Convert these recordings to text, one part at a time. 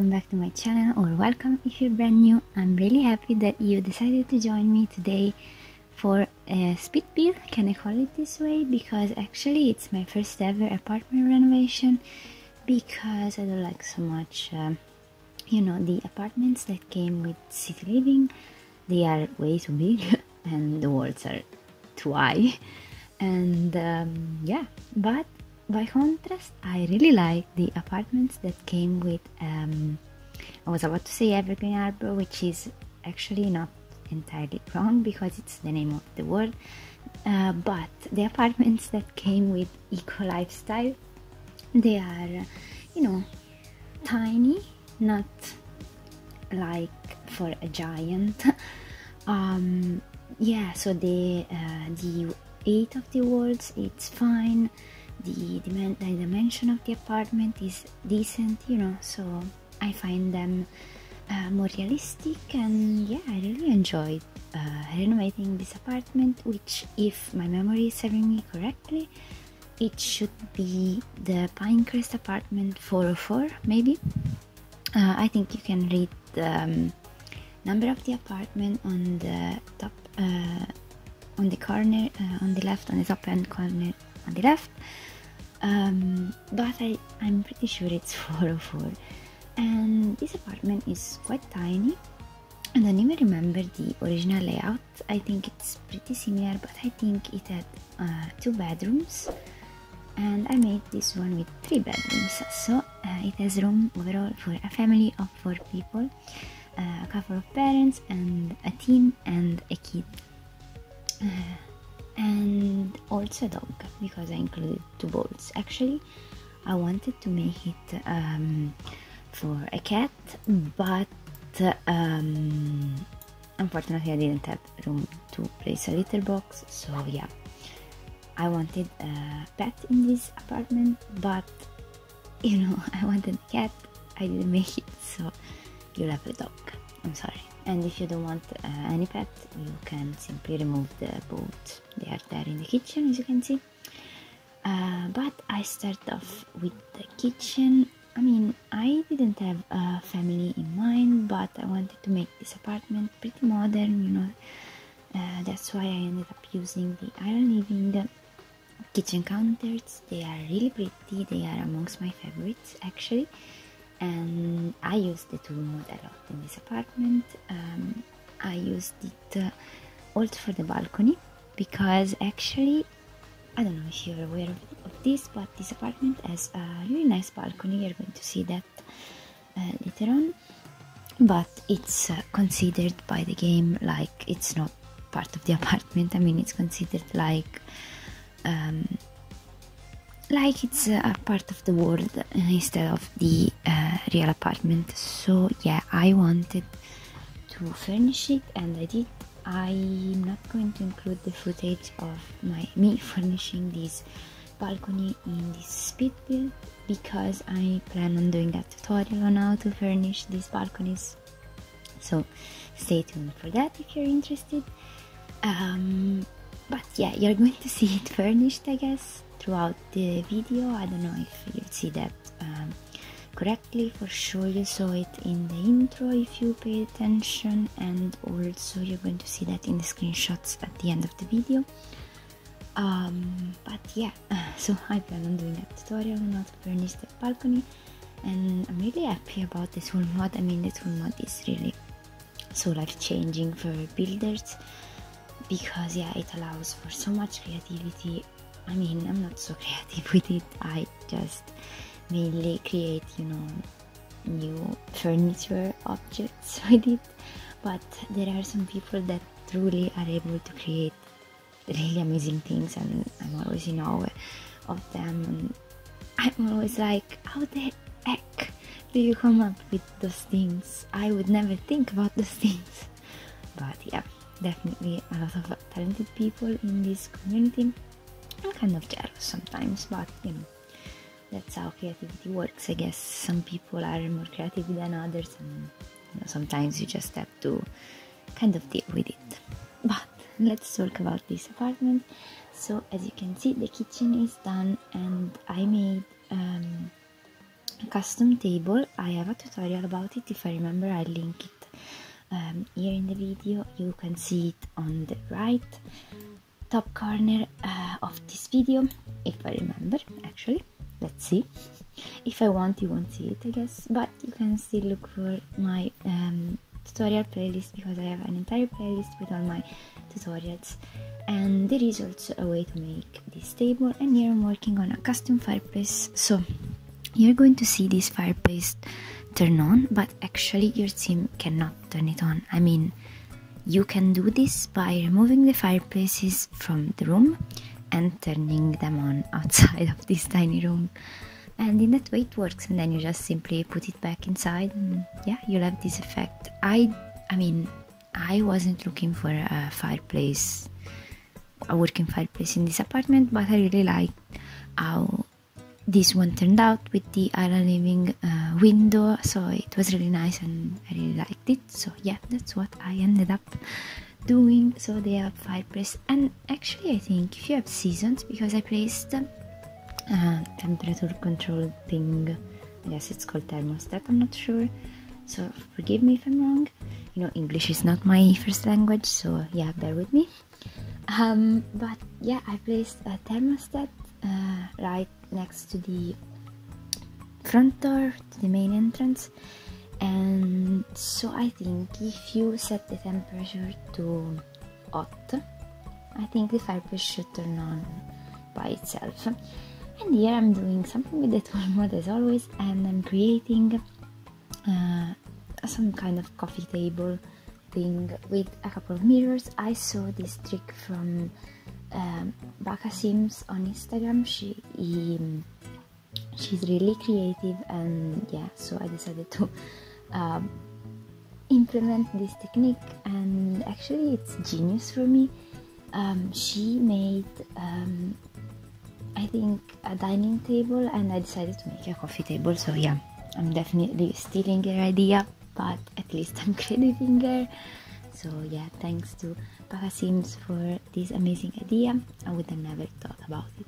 welcome back to my channel, or welcome if you're brand new. I'm really happy that you decided to join me today for a speed build, can I call it this way, because actually it's my first ever apartment renovation, because I don't like so much the apartments that came with city living. They are way too big and the walls are too high, and but by contrast, I really like the apartments that came with, I was about to say Evergreen Arbor, which is actually not entirely wrong because it's the name of the word, but the apartments that came with eco lifestyle, they are, tiny, not like for a giant. So the height of the walls, it's fine. The dimension of the apartment is decent, so I find them more realistic, and yeah, I really enjoyed renovating this apartment, which, if my memory is serving me correctly, it should be the Pinecrest Apartment 404, maybe. I think you can read the number of the apartment on the top, on the corner, on the left, on the top hand corner on the left, but I'm pretty sure it's 404, and this apartment is quite tiny. I don't even remember the original layout. I think it's pretty similar, but I think it had 2 bedrooms, and I made this one with 3 bedrooms, so it has room overall for a family of 4 people, a couple of parents and a teen and a kid, and also a dog, because I included 2 bowls. Actually, I wanted to make it for a cat, but unfortunately I didn't have room to place a litter box, so yeah, I wanted a pet in this apartment, but I wanted a cat, I didn't make it, so you'll have a dog, I'm sorry. And if you don't want any pet, you can simply remove the bowls. They are there in the kitchen, as you can see. But I start off with the kitchen. I mean, I didn't have a family in mind, but I wanted to make this apartment pretty modern, that's why I ended up using the iron living kitchen counters. They are really pretty. They are amongst my favorites, actually. And I used the tool mode a lot in this apartment. I used it also for the balcony, because actually, I don't know if you're aware of this, but this apartment has a really nice balcony. You're going to see that later on, but it's considered by the game like it's not part of the apartment. I mean, it's considered like it's a part of the world instead of the real apartment. So yeah, I wanted to furnish it, and I did. I'm not going to include the footage of me furnishing this balcony in this speed build, because I plan on doing a tutorial on how to furnish these balconies, so stay tuned for that if you're interested. But yeah, you're going to see it furnished, I guess, throughout the video. I don't know if you see that correctly. For sure you saw it in the intro if you pay attention, and also you're going to see that in the screenshots at the end of the video. But yeah, so I plan on doing a tutorial on how to furnish the balcony, and I'm really happy about the tool mod. I mean, the tool mod is really so life-changing for builders, because yeah, it allows for so much creativity. I mean, I'm not so creative with it. I just mainly create, new furniture objects with it. But there are some people that truly are able to create really amazing things, and I'm always in awe of them. And I'm always like, how the heck do you come up with those things? I would never think about those things. But yeah, definitely a lot of talented people in this community. I'm kind of jealous sometimes, but that's how creativity works, I guess. Some people are more creative than others, and sometimes you just have to kind of deal with it. But let's talk about this apartment. So as you can see, the kitchen is done, and I made custom table. I have a tutorial about it. If I remember, I'll link it here in the video. You can see it on the right top corner of this video, if I remember. Actually, let's see. If I want, you won't see it, I guess, but you can still look for my tutorial playlist, because I have an entire playlist with all my tutorials. And there is also a way to make this table, and here I'm working on a custom fireplace. So you're going to see this fireplace turn on, but actually your sim cannot turn it on. I mean, you can do this by removing the fireplaces from the room and turning them on outside of this tiny room, and in that way it works. And then you just simply put it back inside, and yeah, you'll have this effect. I mean, I wasn't looking for a fireplace, a working fireplace in this apartment, but I really liked how this one turned out with the island living window, so it was really nice and I really liked it. So yeah, that's what I ended up doing. So they have fireplace, and actually I think if you have seasons, because I placed temperature control thing, I guess it's called thermostat, I'm not sure, so forgive me if I'm wrong. You know, English is not my first language, so yeah, bear with me. But yeah, I placed a thermostat right next to the front door, to the main entrance, and so I think if you set the temperature to hot, I think the fireplace should turn on by itself. And here I'm doing something with the tool mode as always, and I'm creating some kind of coffee table thing with a couple of mirrors. I saw this trick from Baka Sims on Instagram. She's really creative, and yeah, so I decided to implement this technique, and actually it's genius for me. She made I think a dining table, and I decided to make a coffee table. So yeah, I'm definitely stealing her idea, but at least I'm crediting her. So yeah, thanks to Baka Sims for this amazing idea. I would have never thought about it.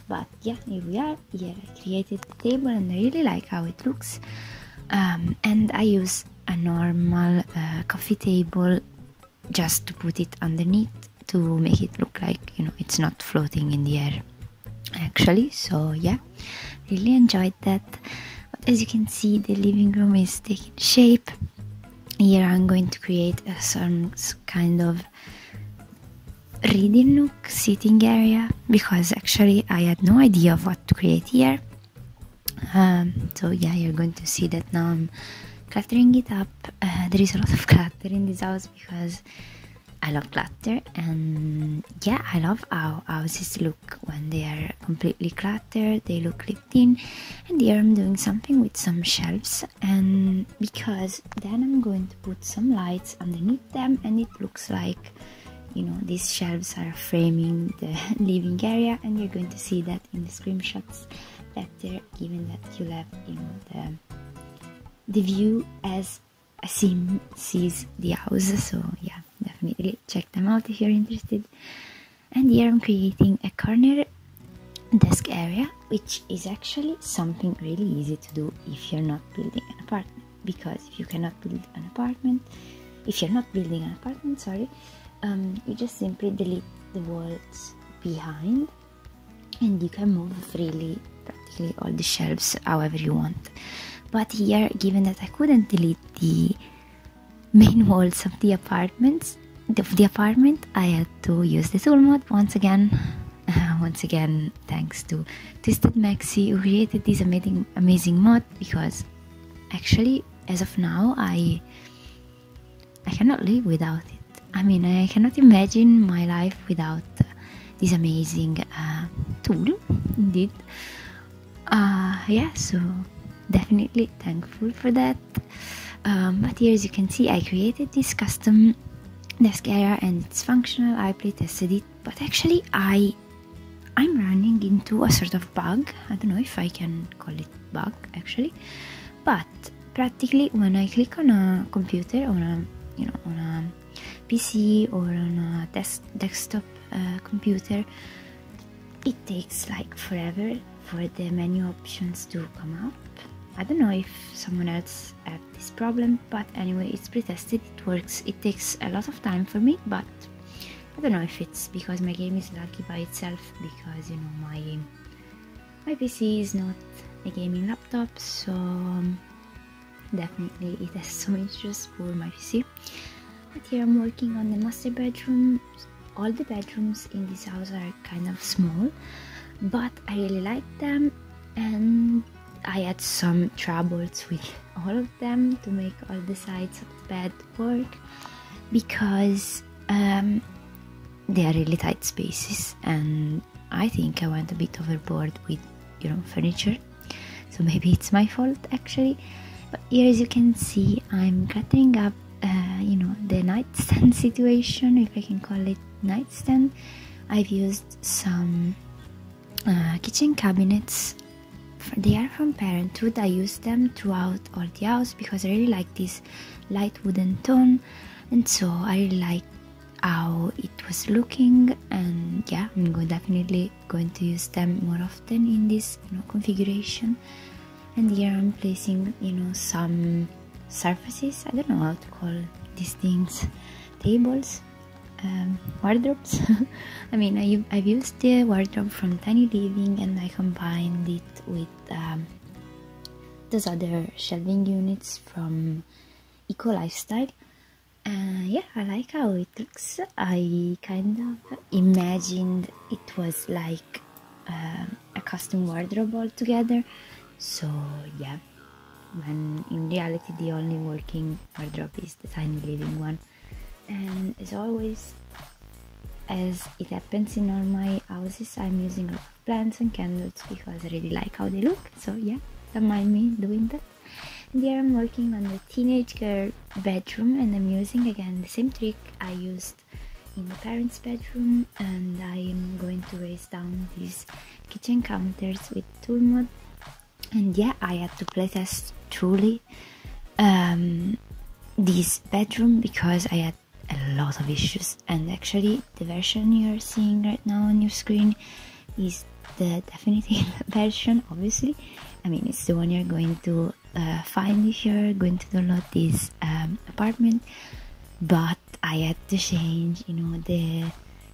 But yeah, here we are. Here I created the table, and I really like how it looks. And I use a normal coffee table just to put it underneath, to make it look like, you know, it's not floating in the air actually. So yeah, really enjoyed that. But as you can see, the living room is taking shape. Here I'm going to create some kind of reading nook, sitting area, because actually I had no idea of what to create here. So yeah, you're going to see that now I'm cluttering it up. There is a lot of clutter in this house because I love clutter, and yeah, I love how houses look when they are completely cluttered. They look lived in. And here I'm doing something with some shelves, and because then I'm going to put some lights underneath them, and it looks like, you know, these shelves are framing the living area, and you're going to see that in the screenshots better, given that you'll have, you know, the view as a sim sees the house. So yeah, definitely check them out if you're interested. And here I'm creating a corner desk area, which is actually something really easy to do if you're not building an apartment, because if you're not building an apartment, sorry, you just simply delete the walls behind, and you can move freely practically all the shelves however you want. But here, given that I couldn't delete the main walls of the apartment, I had to use the tool mode once again. Once again, thanks to Twisted Maxi, who created this amazing mod, because actually, as of now, I cannot live without it. I mean, I cannot imagine my life without this amazing tool, indeed. Yeah, so definitely thankful for that. But here, as you can see, I created this custom desk area, and it's functional. I play tested it, but actually I'm running into a sort of bug. I don't know if I can call it bug actually, but practically when I click on a computer, on a PC or on a desktop computer, it takes like forever for the menu options to come up. I don't know if someone else had this problem, but anyway, it's pre-tested, it works. It takes a lot of time for me, but I don't know if it's because my game is laggy by itself, because you know my PC is not a gaming laptop, so definitely it has some issues for my PC. But here I'm working on the master bedroom. All the bedrooms in this house are kind of small, but I really like them, and I had some troubles with all of them to make all the sides of the bed work, because they are really tight spaces, and I think I went a bit overboard with, you know, furniture, so maybe it's my fault actually. But here, as you can see, I'm cluttering up you know, the nightstand situation, if I can call it nightstand. I've used some kitchen cabinets. They are from Parenthood. I use them throughout all the house because I really like this light wooden tone, and so I really like how it was looking, and yeah, I'm definitely going to use them more often in this, you know, configuration. And here I'm placing, you know, some surfaces. I don't know how to call these things, tables, wardrobes. I mean, I've used the wardrobe from Tiny Living, and I combined it with those other shelving units from Eco Lifestyle. Yeah, I like how it looks. I kind of imagined it was like a custom wardrobe altogether. So yeah, when in reality the only working wardrobe is the Tiny Living one. And as always, as it happens in all my houses, I'm using a lot of plants and candles because I really like how they look. So yeah, don't mind me doing that. And here I'm working on the teenage girl bedroom, and I'm using again the same trick I used in the parents' bedroom, and I am going to raise down these kitchen counters with tool mod. And yeah, I had to playtest truly this bedroom because I had a lot of issues, and actually the version you're seeing right now on your screen is the definitive version, obviously. I mean, it's the one you're going to find if you're going to download this apartment, but I had to change, you know, the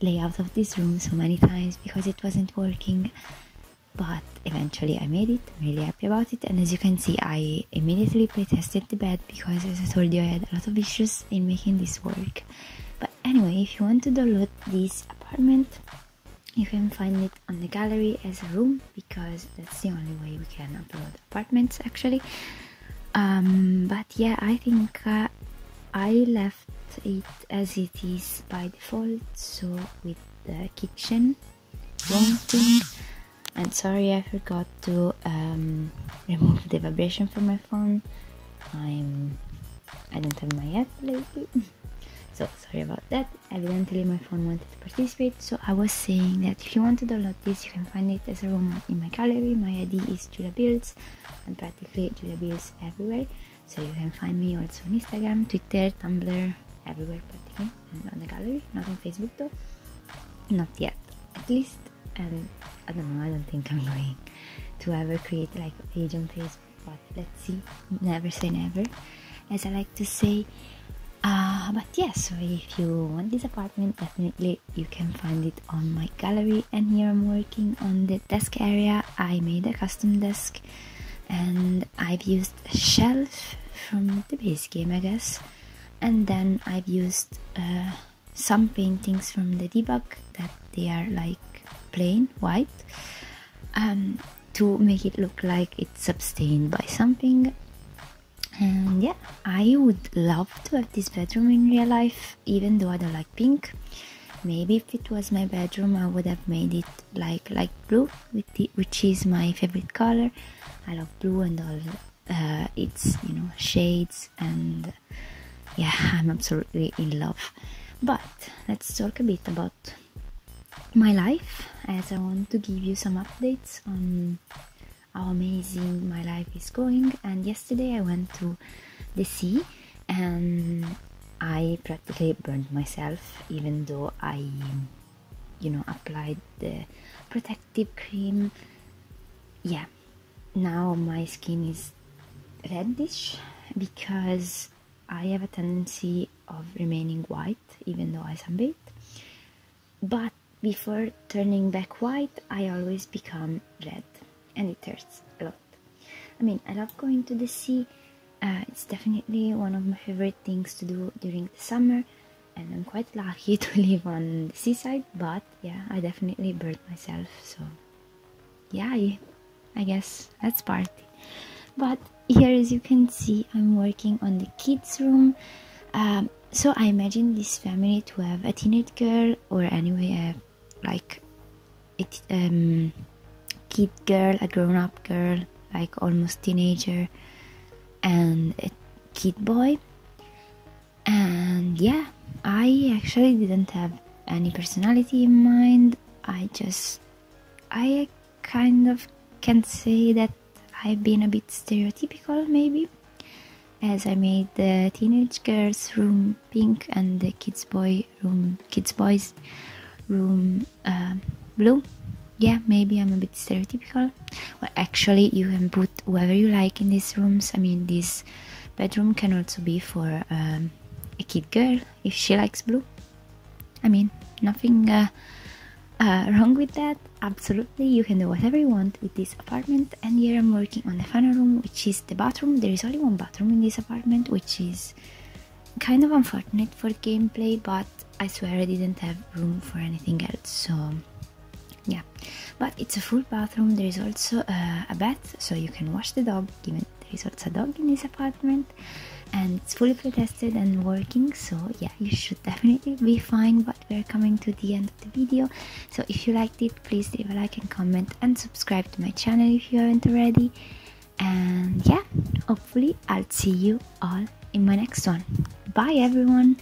layout of this room so many times because it wasn't working. But eventually I made it. I'm really happy about it, and as you can see, I immediately playtested the bed because, as I told you, I had a lot of issues in making this work. But anyway, if you want to download this apartment, you can find it on the gallery as a room, because that's the only way we can upload apartments actually. But yeah, I think I left it as it is by default, so with the kitchen room thing. And sorry, I forgot to remove the vibration from my phone. I don't have my app lately, so sorry about that. Evidently my phone wanted to participate. So I was saying that if you want to download this, you can find it as a room in my gallery. My ID is Giuliabuilds. I'm practically Giuliabuilds everywhere, so you can find me also on Instagram, Twitter, Tumblr, everywhere practically, and on the gallery. Not on Facebook though, not yet at least. And I don't know, I don't think I'm going to ever create like a page on Facebook, but let's see, never say never, as I like to say. But yeah, so if you want this apartment, definitely you can find it on my gallery. And here I'm working on the desk area. I made a custom desk, and I've used a shelf from the base game, I guess, and then I've used some paintings from the debug that they are like plain white, to make it look like it's sustained by something. And yeah, I would love to have this bedroom in real life, even though I don't like pink. Maybe if it was my bedroom, I would have made it like blue, which is my favorite color. I love blue and all its, you know, shades, and yeah, I'm absolutely in love. But let's talk a bit about my life, as I want to give you some updates on how amazing my life is going. And yesterday I went to the sea, and I practically burned myself, even though I, you know, applied the protective cream. Yeah, now my skin is reddish because I have a tendency of remaining white even though I sunbathe. But before turning back white, I always become red, and it hurts a lot. I mean, I love going to the sea. It's definitely one of my favorite things to do during the summer, and I'm quite lucky to live on the seaside. But yeah, I definitely burned myself, so yeah, I guess let's party. But here, as you can see, I'm working on the kids' room. So I imagine this family to have a teenage girl, or anyway, like a kid girl, a grown-up girl, like almost teenager, and a kid boy. And yeah, I actually didn't have any personality in mind. I kind of can say that I've been a bit stereotypical, maybe, as I made the teenage girl's room pink and the kids boys room blue. Yeah, maybe I'm a bit stereotypical. Well, actually, you can put whoever you like in these rooms. I mean, this bedroom can also be for a kid girl if she likes blue. I mean, nothing wrong with that. Absolutely, you can do whatever you want with this apartment. And here I'm working on the final room, which is the bathroom. There is only one bathroom in this apartment, which is kind of unfortunate for gameplay, but I swear I didn't have room for anything else, so yeah. But it's a full bathroom. There is also a bath, so you can wash the dog, given there is also a dog in this apartment, and it's fully pre-tested and working, so yeah, you should definitely be fine. But we're coming to the end of the video, so if you liked it, please leave a like and comment and subscribe to my channel if you haven't already. And yeah, hopefully I'll see you all in my next one. Bye everyone.